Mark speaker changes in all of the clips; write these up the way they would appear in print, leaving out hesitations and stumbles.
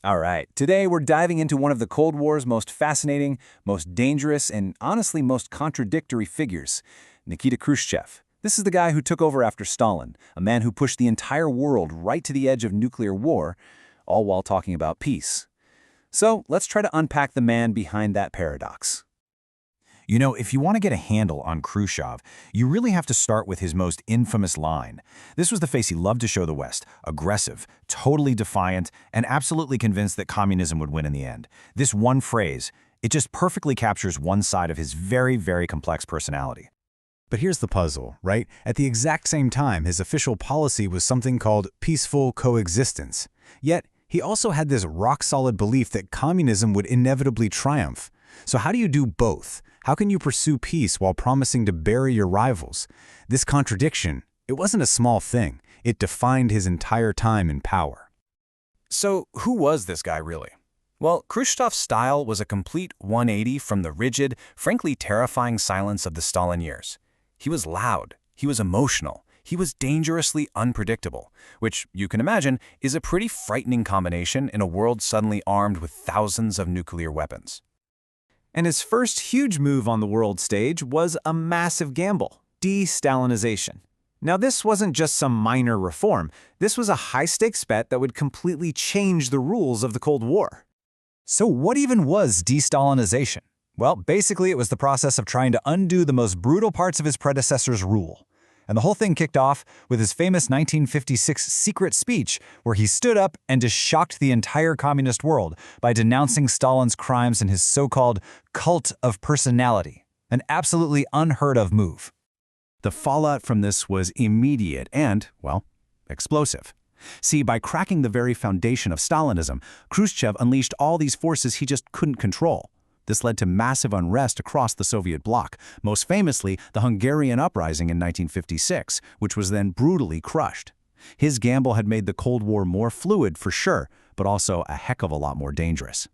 Speaker 1: All right, today we're diving into one of the Cold War's most fascinating, most dangerous, and honestly most contradictory figures, Nikita Khrushchev. This is the guy who took over after Stalin, a man who pushed the entire world right to the edge of nuclear war, all while talking about peace. So let's try to unpack the man behind that paradox.
Speaker 2: You know, if you want to get a handle on Khrushchev, you really have to start with his most infamous line. This was the face he loved to show the West: aggressive, totally defiant, and absolutely convinced that communism would win in the end. This one phrase, it just perfectly captures one side of his very, very complex personality.
Speaker 3: But here's the puzzle, right? At the exact same time, his official policy was something called peaceful coexistence. Yet, he also had this rock-solid belief that communism would inevitably triumph. So how do you do both? How can you pursue peace while promising to bury your rivals? This contradiction, it wasn't a small thing. It defined his entire time in power.
Speaker 2: So who was this guy really? Well, Khrushchev's style was a complete 180 from the rigid, frankly terrifying silence of the Stalin years. He was loud, he was emotional, he was dangerously unpredictable, which, you can imagine, is a pretty frightening combination in a world suddenly armed with thousands of nuclear weapons.
Speaker 1: And his first huge move on the world stage was a massive gamble: de-Stalinization. Now, this wasn't just some minor reform. This was a high-stakes bet that would completely change the rules of the Cold War.
Speaker 4: So what even was de-Stalinization? Well, basically it was the process of trying to undo the most brutal parts of his predecessor's rule. And the whole thing kicked off with his famous 1956 secret speech where he stood up and just shocked the entire communist world by denouncing Stalin's crimes and his so-called cult of personality, an absolutely unheard-of move.
Speaker 2: The fallout from this was immediate and, well, explosive. See, by cracking the very foundation of Stalinism, Khrushchev unleashed all these forces he just couldn't control. This led to massive unrest across the Soviet bloc, most famously the Hungarian uprising in 1956, which was then brutally crushed. His gamble had made the Cold War more fluid for sure, but also a heck of a lot more dangerous.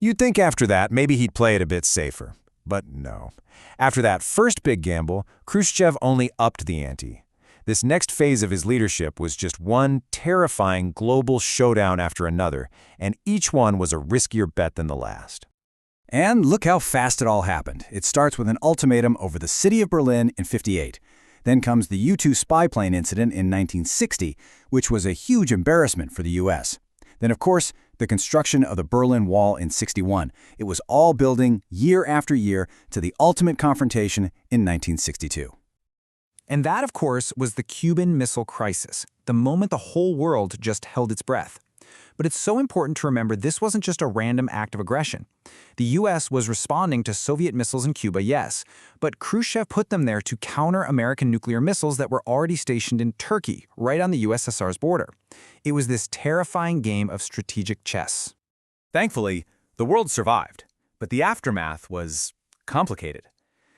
Speaker 3: You'd think after that, maybe he'd play it a bit safer. But no. After that first big gamble, Khrushchev only upped the ante. This next phase of his leadership was just one terrifying global showdown after another, and each one was a riskier bet than the last.
Speaker 4: And look how fast it all happened. It starts with an ultimatum over the city of Berlin in '58. Then comes the U-2 spy plane incident in 1960, which was a huge embarrassment for the U.S. Then, of course, the construction of the Berlin Wall in '61. It was all building year after year to the ultimate confrontation in 1962.
Speaker 1: And that, of course, was the Cuban Missile Crisis, the moment the whole world just held its breath. But it's so important to remember this wasn't just a random act of aggression. The U.S. was responding to Soviet missiles in Cuba, yes, but Khrushchev put them there to counter American nuclear missiles that were already stationed in Turkey, right on the USSR's border. It was this terrifying game of strategic chess.
Speaker 2: Thankfully, the world survived, but the aftermath was complicated.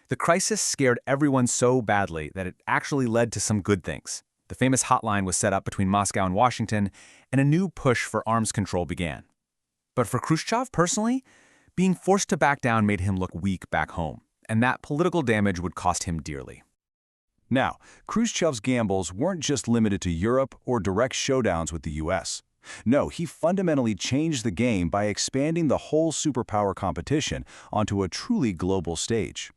Speaker 2: The crisis scared everyone so badly that it actually led to some good things. The famous hotline was set up between Moscow and Washington, and a new push for arms control began. But for Khrushchev personally, being forced to back down made him look weak back home, and that political damage would cost him dearly.
Speaker 5: Now, Khrushchev's gambles weren't just limited to Europe or direct showdowns with the U.S. No, he fundamentally changed the game by expanding the whole superpower competition onto a truly global stage.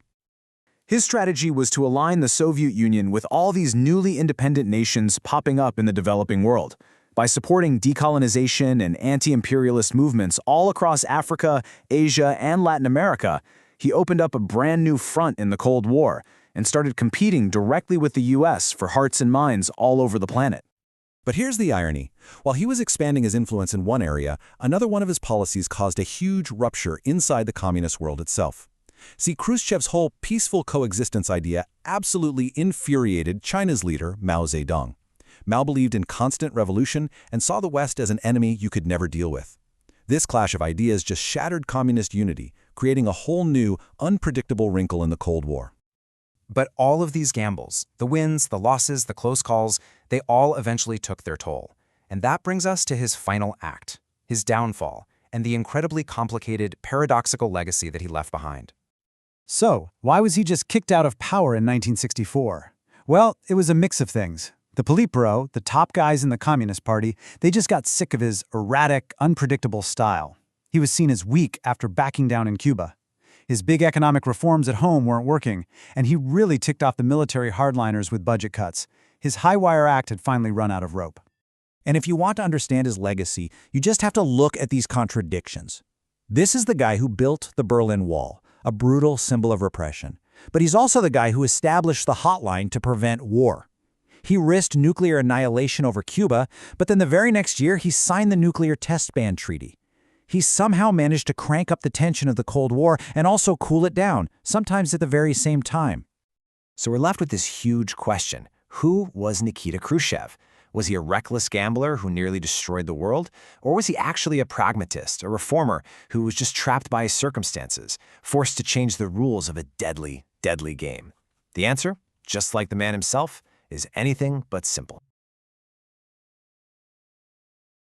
Speaker 1: His strategy was to align the Soviet Union with all these newly independent nations popping up in the developing world. By supporting decolonization and anti-imperialist movements all across Africa, Asia, and Latin America, he opened up a brand new front in the Cold War and started competing directly with the U.S. for hearts and minds all over the planet.
Speaker 6: But here's the irony. While he was expanding his influence in one area, another one of his policies caused a huge rupture inside the communist world itself. See, Khrushchev's whole peaceful coexistence idea absolutely infuriated China's leader, Mao Zedong. Mao believed in constant revolution and saw the West as an enemy you could never deal with. This clash of ideas just shattered communist unity, creating a whole new, unpredictable wrinkle in the Cold War.
Speaker 7: But all of these gambles, the wins, the losses, the close calls, they all eventually took their toll. And that brings us to his final act, his downfall, and the incredibly complicated, paradoxical legacy that he left behind.
Speaker 4: So, why was he just kicked out of power in 1964? Well, it was a mix of things. The Politburo, the top guys in the Communist Party, they just got sick of his erratic, unpredictable style. He was seen as weak after backing down in Cuba. His big economic reforms at home weren't working, and he really ticked off the military hardliners with budget cuts. His high-wire act had finally run out of rope.
Speaker 6: And if you want to understand his legacy, you just have to look at these contradictions. This is the guy who built the Berlin Wall, a brutal symbol of repression. But he's also the guy who established the hotline to prevent war. He risked nuclear annihilation over Cuba, but then the very next year he signed the Nuclear Test Ban Treaty. He somehow managed to crank up the tension of the Cold War and also cool it down, sometimes at the very same time.
Speaker 7: So we're left with this huge question. Who was Nikita Khrushchev? Was he a reckless gambler who nearly destroyed the world? Or was he actually a pragmatist, a reformer who was just trapped by his circumstances, forced to change the rules of a deadly, deadly game? The answer, just like the man himself, is anything but simple.